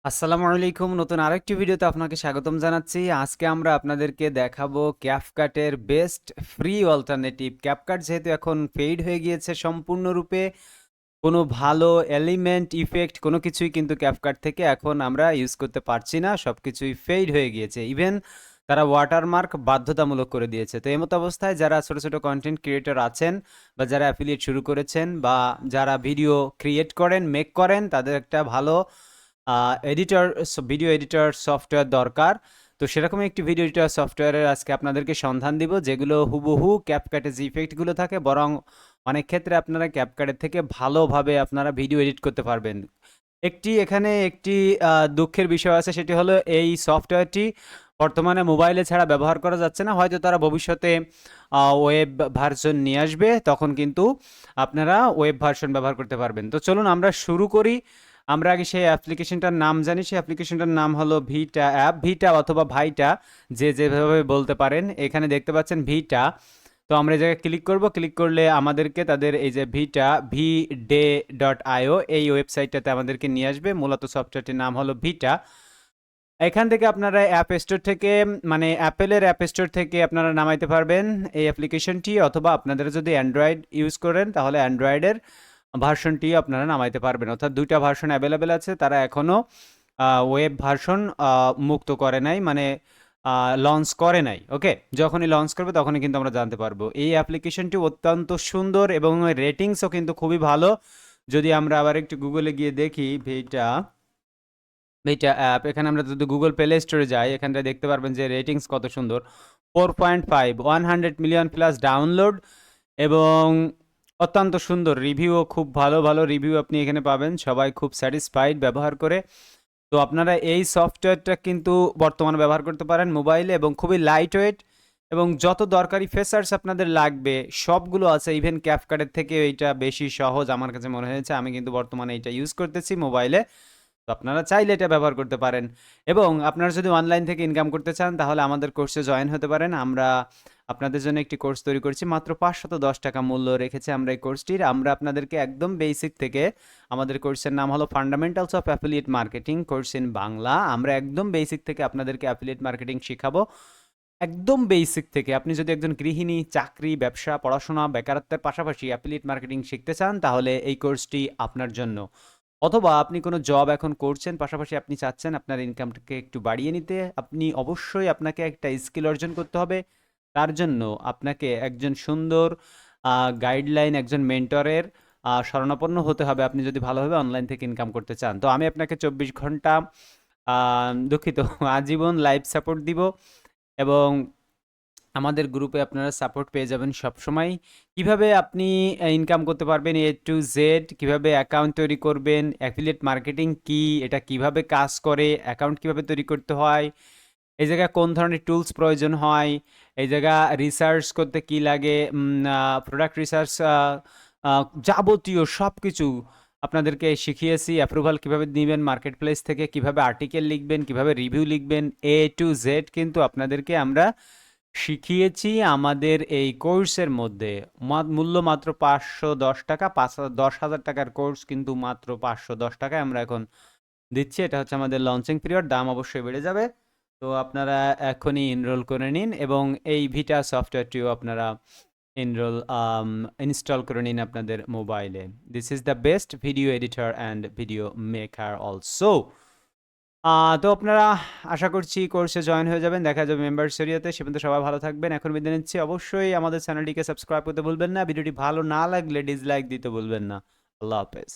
আসসালামু আলাইকুম। নতুন আরেকটি ভিডিওতে আপনাকে স্বাগতম জানাচ্ছি। আজকে আমরা আপনাদেরকে দেখাবো ক্যাপকাটের বেস্ট ফ্রি অল্টারনেটিভ। ক্যাপকাট যেহেতু এখন ফেড হয়ে গিয়েছে সম্পূর্ণরূপে, কোনো ভালো এলিমেন্ট, ইফেক্ট কোনো কিছুই কিন্তু ক্যাপকাট থেকে এখন আমরা ইউজ করতে পারছি না। সবকিছুই ফেড হয়ে গিয়েছে। ইভেন তারা ওয়াটারমার্ক বাধ্যতামূলক করে দিয়েছে। তো এমত অবস্থায় যারা ছোট, ছোট কনটেন্ট ক্রিয়েটর আছেন বা যারা অ্যাফিলিয়েট শুরু করেছেন বা যারা ভিডিও ক্রিয়েট করেন, মেক করেন তাদের একটা ভালো এডিটর ভিডিও এডিটর সফটওয়্যার দরকার। তো সেরকমই একটি ভিডিও এডিটর সফটওয়্যারের আজকে আপনাদেরকে সন্ধান দিব, যেগুলো হুবহু ক্যাপকাটে যে ইফেক্টগুলো থাকে বরং অনেক ক্ষেত্রে আপনারা ক্যাপকাটের থেকে ভালোভাবে আপনারা ভিডিও এডিট করতে পারবেন। এখানে একটি দুঃখের বিষয় আছে, সেটি হলো এই সফটওয়্যারটি বর্তমানে মোবাইলে ছাড়া ব্যবহার করা যাচ্ছে না। হয়তো তারা ভবিষ্যতে ওয়েব ভার্সন নিয়ে আসবে, তখন কিন্তু আপনারা ওয়েব ভার্সন ব্যবহার করতে পারবেন। তো চলুন আমরা শুরু করি। আমরা আগে সেই অ্যাপ্লিকেশনটার নাম জানি। সেই অ্যাপ্লিকেশনটার নাম হলো ভিটা অ্যাপ, ভিটা অথবা ভাইটা, যে যেভাবে বলতে পারেন। এখানে দেখতে পাচ্ছেন ভিটা। তো আমরা এই জায়গায় ক্লিক করব। ক্লিক করলে আমাদেরকে তাদের এই যে ভিটা vday.io এই ওয়েবসাইটটাতে আমাদেরকে নিয়ে আসবে। মূলত সফটওয়্যারটির নাম হলো ভিটা। এখান থেকে আপনারা অ্যাপ স্টোর থেকে, মানে অ্যাপেলের অ্যাপ স্টোর থেকে আপনারা নামাইতে পারবেন এই অ্যাপ্লিকেশনটি, অথবা আপনাদের যদি অ্যান্ড্রয়েড ইউজ করেন তাহলে অ্যান্ড্রয়েডের ভার্সনটি আপনারা নামাইতে পারবেন। অর্থাৎ দুইটা ভার্সন অ্যাভেলেবেল আছে। তারা এখনও ওয়েব ভার্সন মুক্ত করে নাই, মানে লঞ্চ করে নাই। ওকে, যখনই লঞ্চ করবে তখনই কিন্তু আমরা জানতে পারবো। এই অ্যাপ্লিকেশনটি অত্যন্ত সুন্দর এবং রেটিংসও কিন্তু খুবই ভালো। যদি আমরা আবার একটু গুগলে গিয়ে দেখি ভিটা ভিটা অ্যাপ, এখানে আমরা যদি গুগল প্লে স্টোরে যাই, এখানটা দেখতে পারবেন যে রেটিংস কত সুন্দর। 4.5, 100 মিলিয়ন প্লাস ডাউনলোড এবং অত্যন্ত সুন্দর রিভিউও, খুব ভালো ভালো রিভিউ আপনি এখানে পাবেন। সবাই খুব স্যাটিসফাইড ব্যবহার করে। তো আপনারা এই সফটওয়্যারটা কিন্তু বর্তমানে ব্যবহার করতে পারেন মোবাইলে, এবং খুবই লাইট ওয়েট এবং যত দরকারি ফিচার্স আপনাদের লাগবে সবগুলো আছে। ইভেন ক্যাপকাটের থেকে এইটা বেশি সহজ আমার কাছে মনে হয়েছে। আমি কিন্তু বর্তমানে এটা ইউজ করতেছি মোবাইলে। তো আপনারা চাইলে এটা ব্যবহার করতে পারেন। এবং আপনারা যদি অনলাইন থেকে ইনকাম করতে চান তাহলে আমাদের কোর্সে জয়েন হতে পারেন। আমরা আপনাদের জন্য একটি কোর্স তৈরি করছি, মাত্র 510 টাকা মূল্য রেখেছে আমরা এই কোর্সটির। আমরা আপনাদেরকে একদম বেসিক থেকে, আমাদের কোর্সের নাম হলো fundamentals of affiliate marketing course in Bangla. আমরা একদম বেসিক থেকে আপনাদেরকে অ্যাফিলিয়েট মার্কেটিং শিখাবো। একদম বেসিক থেকে। আপনি যদি একজন গৃহিণী, চাকরি, ব্যবসা, পড়াশোনা, বেকারত্বের পাশাপাশি অ্যাফিলিয়েট মার্কেটিং শিখতে চান তাহলে এই কোর্সটি আপনার জন্য। অথবা আপনি কোনো জব এখন করছেন, পাশাপাশি আপনি চাচ্ছেন আপনার ইনকামটাকে একটু বাড়িয়ে নিতে, আপনি অবশ্যই আপনাকে একটা স্কিল অর্জন করতে হবে। তার জন্য আপনাকে একজন সুন্দর গাইডলাইন, একজন মেন্টরের শরণাপন্ন হতে হবে আপনি যদি ভালোভাবে অনলাইন থেকে ইনকাম করতে চান। তো আমি আপনাকে 24 ঘন্টা, দুঃখিত, আজীবন লাইভ সাপোর্ট দিব। এবং আমাদের গ্রুপে আপনারা সাপোর্ট পেয়ে যাবেন সবসময়। কিভাবে আপনি ইনকাম করতে পারবেন এ টু জেড, কিভাবে অ্যাকাউন্ট তৈরি করবেন, অ্যাফিলিয়েট মার্কেটিং কি, এটা কিভাবে কাজ করে, অ্যাকাউন্ট কিভাবে তৈরি করতে হয়, এই জায়গায় কোন ধরনের টুলস প্রয়োজন হয়, এই জায়গা রিসার্চ করতে কি লাগে, প্রোডাক্ট রিসার্চ, যাবতীয় সব কিছু আপনাদেরকে শিখিয়েছি। অ্যাপ্রুভাল কিভাবে নেবেন মার্কেট প্লেস থেকে, কিভাবে আর্টিকেল লিখবেন, কিভাবে রিভিউ লিখবেন, এ টু জেড কিন্তু আপনাদেরকে আমরা শিখিয়েছি আমাদের এই কোর্সের মধ্যে। মূল্য মাত্র 510 টাকা। 10,000 টাকার কোর্স কিন্তু মাত্র 510 টাকায় আমরা এখন দিচ্ছি। এটা হচ্ছে আমাদের লঞ্চিং পিরিয়ড, দাম অবশ্যই বেড়ে যাবে। তো আপনারা এখনই এনরোল করে নিন এবং এই ভিটা সফটওয়্যারটিও আপনারা এনরোল ইনস্টল করে নিন আপনাদের মোবাইলে। This is the best video editor and video maker also. তো আপনারা আশা করছি কোর্সে জয়েন হয়ে যাবেন। দেখা যাবে মেম্বার্স এরিয়াতে। সে পর্যন্ত সবাই ভালো থাকবেন। এখন বিদায় নিচ্ছি। অবশ্যই আমাদের চ্যানেলটিকে সাবস্ক্রাইব করতে ভুলবেন না। ভিডিওটি ভালো না লাগলে ডিসলাইক দিতে ভুলবেন না। আল্লাহ হাফেজ।